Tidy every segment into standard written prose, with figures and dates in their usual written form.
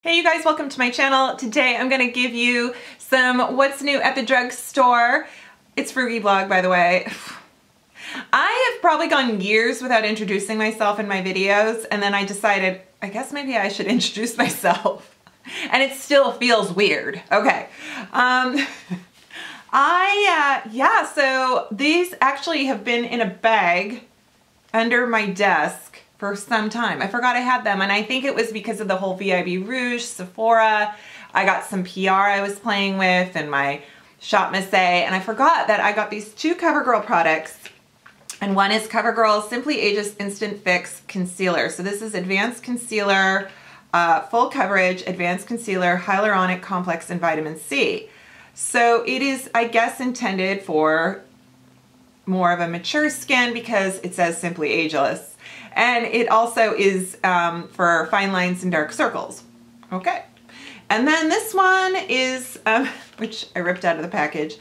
Hey you guys, welcome to my channel. Today I'm gonna give you some what's new at the drugstore. It's Frugalistablog, by the way. I have probably gone years without introducing myself in my videos, and then I decided, I guess maybe I should introduce myself. And it still feels weird. Okay. So these actually have been in a bag under my desk for some time. I forgot I had them, and I think it was because of the whole VIB Rouge, Sephora. I got some PR I was playing with and my Shop Missy, and I forgot that I got these two CoverGirl products, and one is CoverGirl Simply Aegeus Instant Fix Concealer. So this is Advanced Concealer, Full Coverage, Advanced Concealer, Hyaluronic Complex, and Vitamin C. So it is, I guess, intended for more of a mature skin because it says Simply Aegeus. And it also is for fine lines and dark circles. Okay. And then this one is, which I ripped out of the package.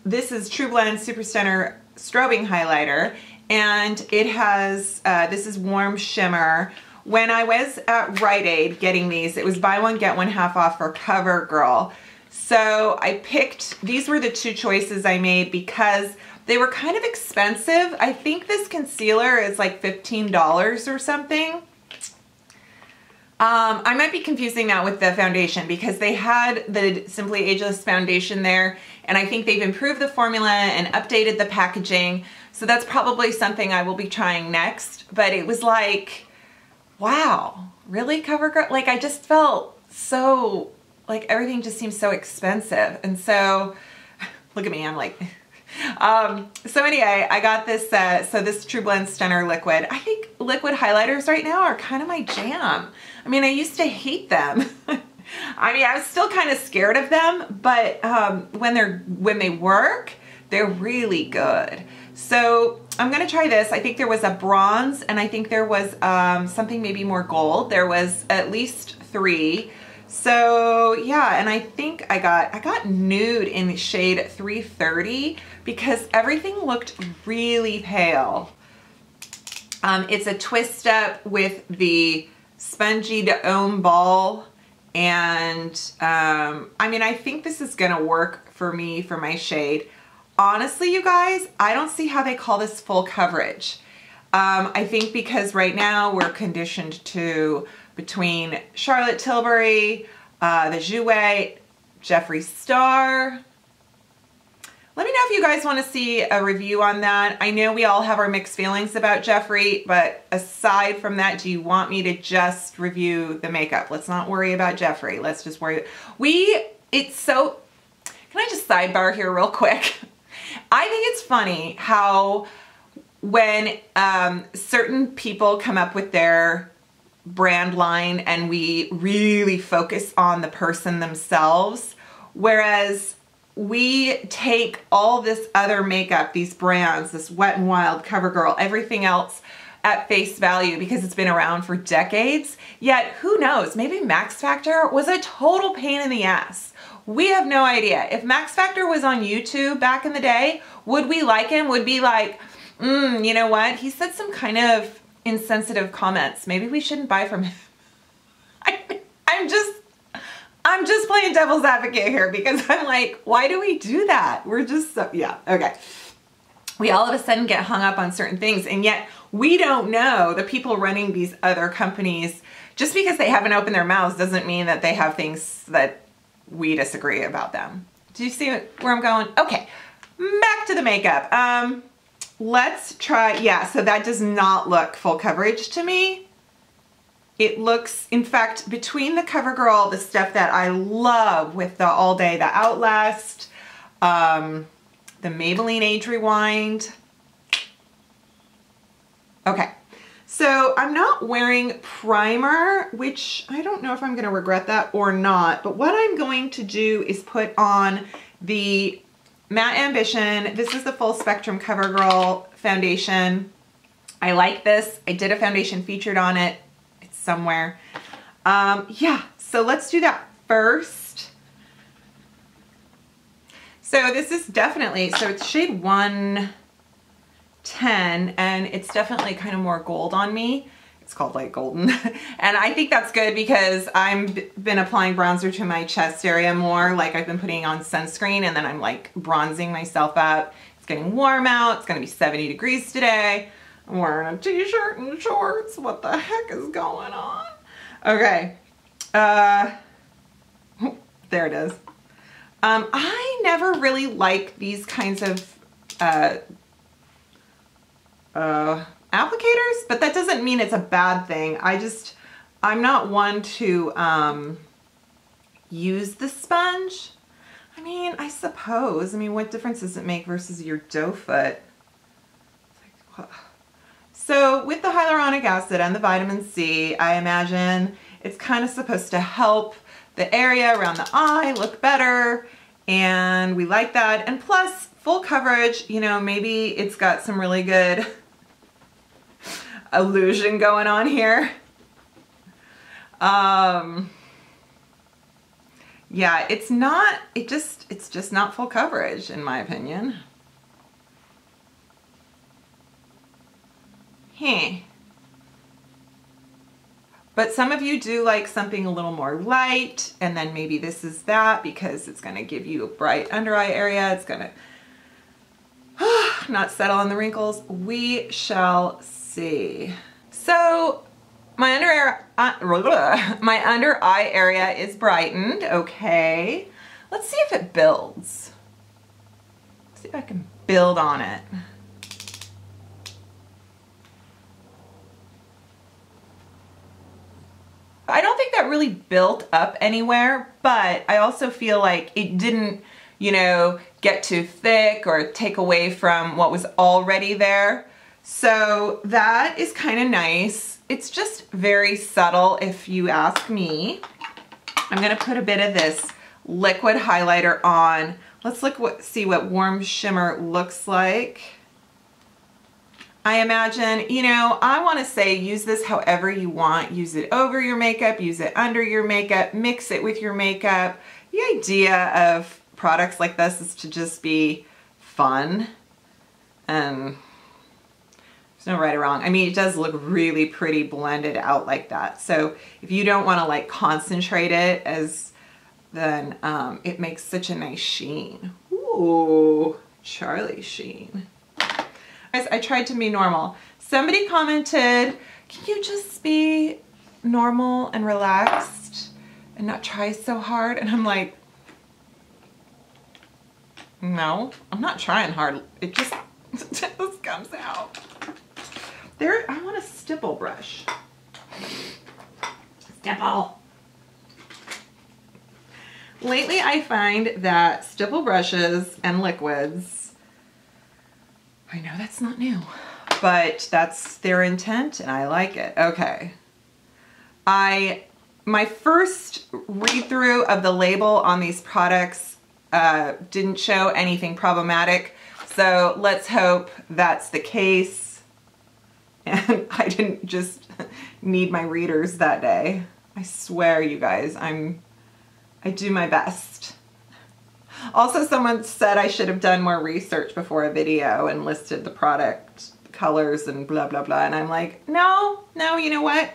This is True Blend Supercenter Strobing Highlighter. And it has, this is Warm Shimmer. When I was at Rite Aid getting these, it was buy one, get one half off for CoverGirl. So I picked, these were the two choices I made because they were kind of expensive. I think this concealer is like $15 or something. I might be confusing that with the foundation because they had the Simply Aegeus foundation there, and I think they've improved the formula and updated the packaging. So that's probably something I will be trying next. But it was like, wow, really, CoverGirl? Like I just felt so, like everything just seems so expensive. And so, look at me, I'm like... So anyway, I got this, so this True Blend Stunner Liquid. I think liquid highlighters right now are kind of my jam. I mean, I used to hate them. I mean, I was still kind of scared of them, but when they work, they're really good. So I'm gonna try this. I think there was a bronze, and I think there was something maybe more gold. There was at least 3. So yeah, and I think I got nude in the shade 330 because everything looked really pale. It's a twist up with the spongy Dome ball, and I mean, I think this is gonna work for me for my shade. Honestly, you guys, I don't see how they call this full coverage. I think because right now we're conditioned to between Charlotte Tilbury, the Jouet, Jeffree Star. Let me know if you guys want to see a review on that. I know we all have our mixed feelings about Jeffree, but aside from that, do you want me to just review the makeup? Let's not worry about Jeffree. Let's just worry. It's so, can I just sidebar here real quick? I think it's funny how when certain people come up with their brand line and we really focus on the person themselves, whereas we take all this other makeup, these brands, this Wet n Wild, CoverGirl, everything else at face value because it's been around for decades. Yet who knows, maybe Max Factor was a total pain in the ass. We have no idea. If Max Factor was on YouTube back in the day, would we like him? Would be like, you know what? He said some kind of insensitive comments. Maybe we shouldn't buy from him. I'm just playing devil's advocate here because I'm like, why do we do that? We're just so, yeah, okay. We all of a sudden get hung up on certain things, and yet we don't know the people running these other companies. Just because they haven't opened their mouths doesn't mean that they have things that we disagree about them. Do you see where I'm going? Okay, back to the makeup. Let's try, yeah, so that does not look full coverage to me. It looks, in fact, between the CoverGirl, the stuff that I love with the All Day, the Outlast, the Maybelline Age Rewind. Okay, so I'm not wearing primer, which I don't know if I'm gonna regret that or not, but what I'm going to do is put on the Matte Ambition. This is the Full Spectrum CoverGirl foundation. I like this. I did a foundation featured on it. It's somewhere. Yeah, so let's do that first. So this is definitely, so it's shade 110, and it's definitely kind of more gold on me. It's called Light Golden. And I think that's good because I've been applying bronzer to my chest area more. Like I've been putting on sunscreen and then I'm like bronzing myself up. It's getting warm out. It's gonna be 70 degrees today. I'm wearing a t-shirt and shorts. What the heck is going on? Okay. There it is. I never really like these kinds of applicators, but that doesn't mean it's a bad thing. I'm not one to use the sponge. I mean, I suppose. I mean, what difference does it make versus your doe foot? So with the hyaluronic acid and the vitamin C, I imagine it's kind of supposed to help the area around the eye look better, and we like that. And plus, full coverage, you know, maybe it's got some really good illusion going on here. Yeah, it's just not full coverage in my opinion. But some of you do like something a little more light, and then maybe this is that because it's going to give you a bright under eye area. It's going to not settle on the wrinkles. We shall see. So my under eye area is brightened. Okay. Let's see if it builds. Let's see if I can build on it. I don't think that really built up anywhere, but I also feel like it didn't, you know, get too thick or take away from what was already there. So that is kind of nice. It's just very subtle if you ask me. I'm gonna put a bit of this liquid highlighter on. Let's see what warm shimmer looks like. I imagine, you know, I want to say use this however you want. Use it over your makeup, use it under your makeup, mix it with your makeup. The idea of products like this is to just be fun, and there's no right or wrong. I mean, it does look really pretty blended out like that. So if you don't want to like concentrate it then it makes such a nice sheen. Ooh, Charlie sheen. Guys, I tried to be normal. Somebody commented, can you just be normal and relaxed and not try so hard? And I'm like, no, I'm not trying hard. It just comes out. There, I want a stipple brush. Stipple. Lately, I find that stipple brushes and liquids, I know that's not new, but that's their intent and I like it. Okay. My first read through of the label on these products didn't show anything problematic. So let's hope that's the case. And I didn't just need my readers that day. I swear, you guys, I do my best. Also, someone said I should have done more research before a video and listed the product colors and blah, blah, blah. And I'm like, no, you know what?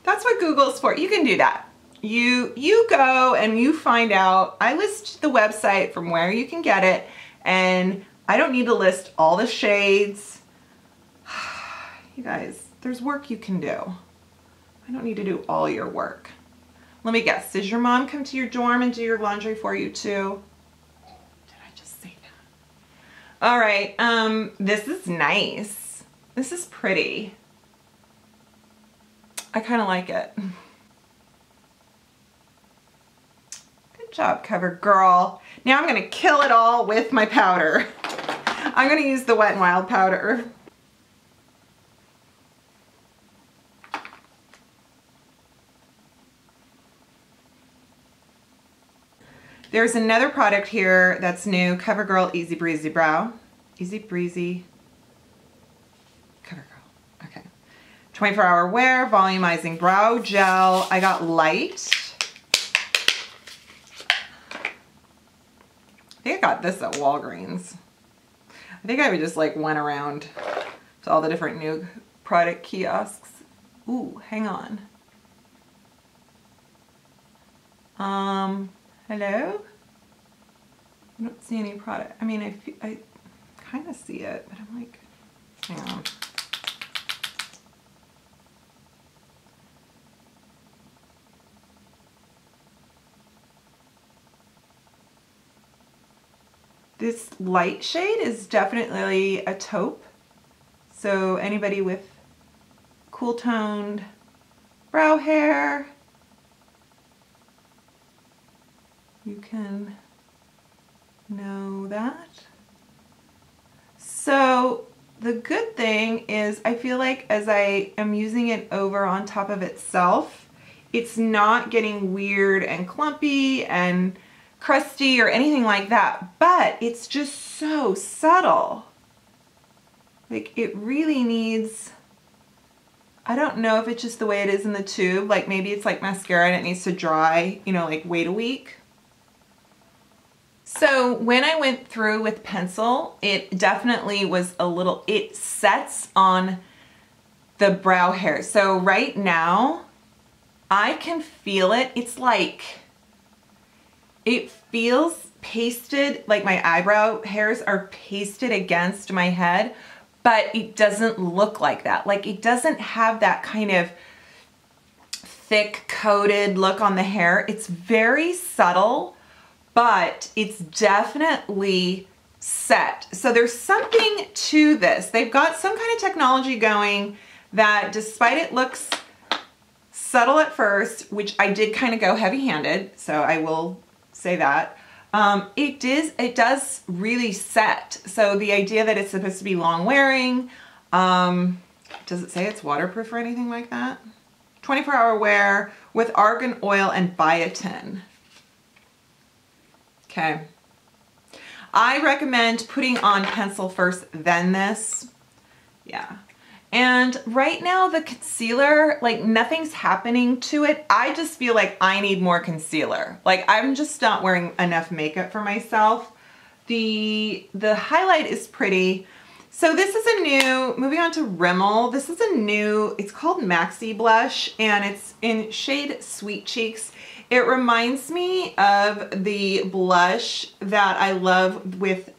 That's what Google's for. You can do that. You go and you find out. I list the website from where you can get it, and I don't need to list all the shades. You guys, there's work you can do. I don't need to do all your work. Let me guess, does your mom come to your dorm and do your laundry for you too? All right, this is nice. This is pretty. I kind of like it. Good job, CoverGirl. Now I'm gonna kill it all with my powder. I'm gonna use the Wet n Wild powder. There's another product here that's new, CoverGirl Easy-Breezy Brow. Easy-Breezy CoverGirl, okay. 24-hour wear, volumizing brow gel. I got light. I think I got this at Walgreens. I think I just like went around to all the different new product kiosks Ooh, hang on. Hello? I don't see any product. I mean, I kind of see it, but I'm like, hang on. This light shade is definitely a taupe. So anybody with cool toned brow hair, you can know that. So the good thing is I feel like as I am using it over on top of itself, it's not getting weird and clumpy and crusty or anything like that, but it's just so subtle. Like it really needs, I don't know if it's just the way it is in the tube, like maybe it's like mascara and it needs to dry, you know, like wait a week. So when I went through with pencil, it definitely was a little, it sets on the brow hair. So right now I can feel it. It's like, it feels pasted, like my eyebrow hairs are pasted against my head, but it doesn't look like that. Like it doesn't have that kind of thick coated look on the hair. It's very subtle, but it's definitely set. So there's something to this. They've got some kind of technology going that despite it looks subtle at first, which I did kind of go heavy-handed, so I will say that, it does really set. So the idea that it's supposed to be long wearing, does it say it's waterproof or anything like that? 24-hour wear with argan oil and biotin. Okay. I recommend putting on pencil first, then this. Yeah. And right now the concealer, like nothing's happening to it. I just feel like I need more concealer. Like I'm just not wearing enough makeup for myself. The highlight is pretty. So this is a new, moving on to Rimmel. This is a new, it's called Maxi Blush and it's in shade Sweet Cheeks. It reminds me of the blush that I love with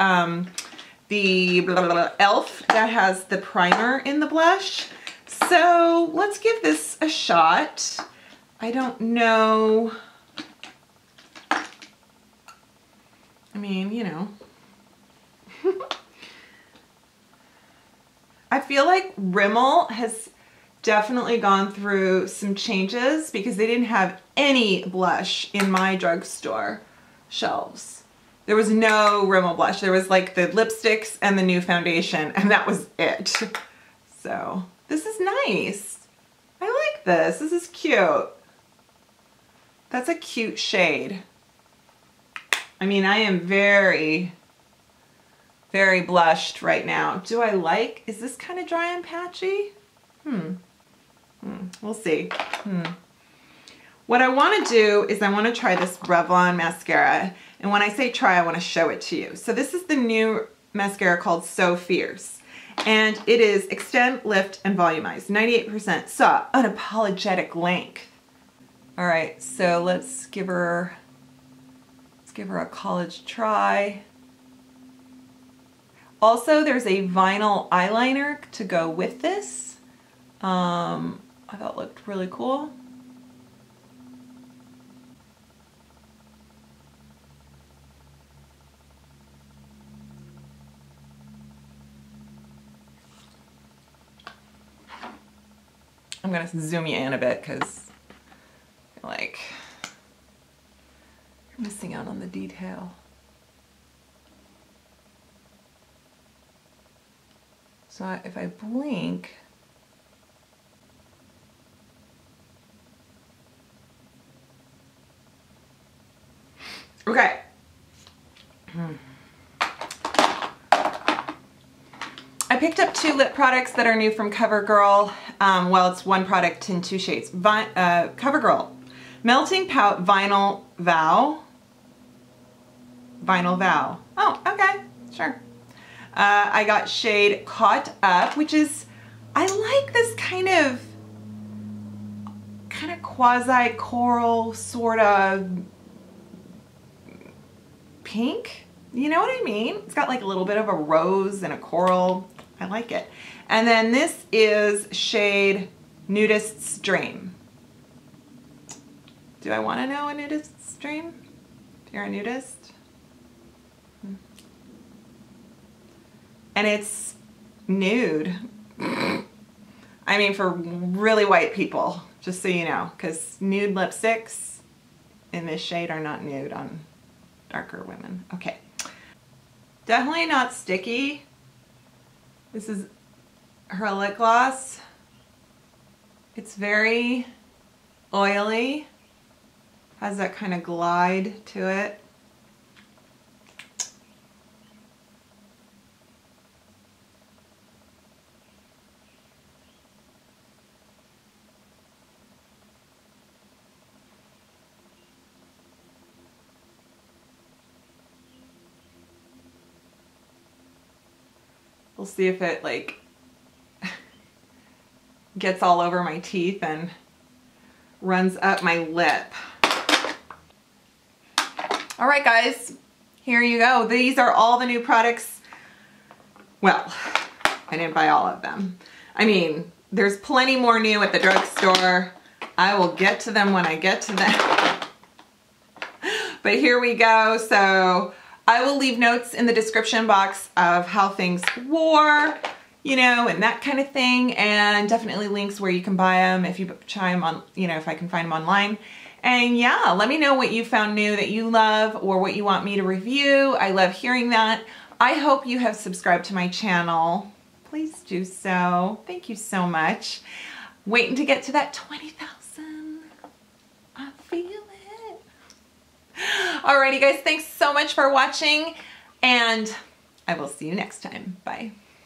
the e.l.f. that has the primer in the blush. So let's give this a shot. I don't know. I mean, you know. I feel like Rimmel has definitely gone through some changes because they didn't have any blush in my drugstore shelves. There was no Rimmel blush. There was like the lipsticks and the new foundation and that was it. So this is nice. I like this. This is cute. That's a cute shade. I mean, I am very, very blushed right now. Do I like, is this kind of dry and patchy? We'll see. What I want to do is I want to try this Revlon mascara. And when I say try, I want to show it to you. So this is the new mascara called So Fierce. And it is Extend, Lift, and Volumize. 98% soft, unapologetic length. All right, so let's give her a college try. Also, there's a vinyl eyeliner to go with this. I thought it looked really cool. I'm gonna zoom you in a bit because like you're missing out on the detail. So if I blink, okay. I picked up 2 lip products that are new from CoverGirl. Well, it's one product in 2 shades. CoverGirl Melting Pout Vinyl Vow. Vinyl Vow. Oh, okay, sure. I got shade Caught Up, which is, I like this kind of kind of quasi coral sort of pink. You know what I mean? It's got like a little bit of a rose and a coral. I like it. And then this is shade Nudist's Dream. Do I want to know a nudist's dream? If you're a nudist? And it's nude. I mean, for really white people, just so you know, because nude lipsticks in this shade are not nude on darker women. Okay. Definitely not sticky. This is her lip gloss. It's very oily. Has that kind of glide to it. We'll see if it like gets all over my teeth and runs up my lip. All right, guys, here you go. These are all the new products. Well, I didn't buy all of them. I mean, there's plenty more new at the drugstore. I will get to them when I get to them. But here we go. So I will leave notes in the description box of how things wore, you know, and that kind of thing, and definitely links where you can buy them if you try them on, you know, if I can find them online. And yeah, let me know what you found new that you love or what you want me to review. I love hearing that. I hope you have subscribed to my channel. Please do so. Thank you so much. Waiting to get to that 20,000. I feel it. Alrighty guys, thanks so much for watching, and I will see you next time. Bye.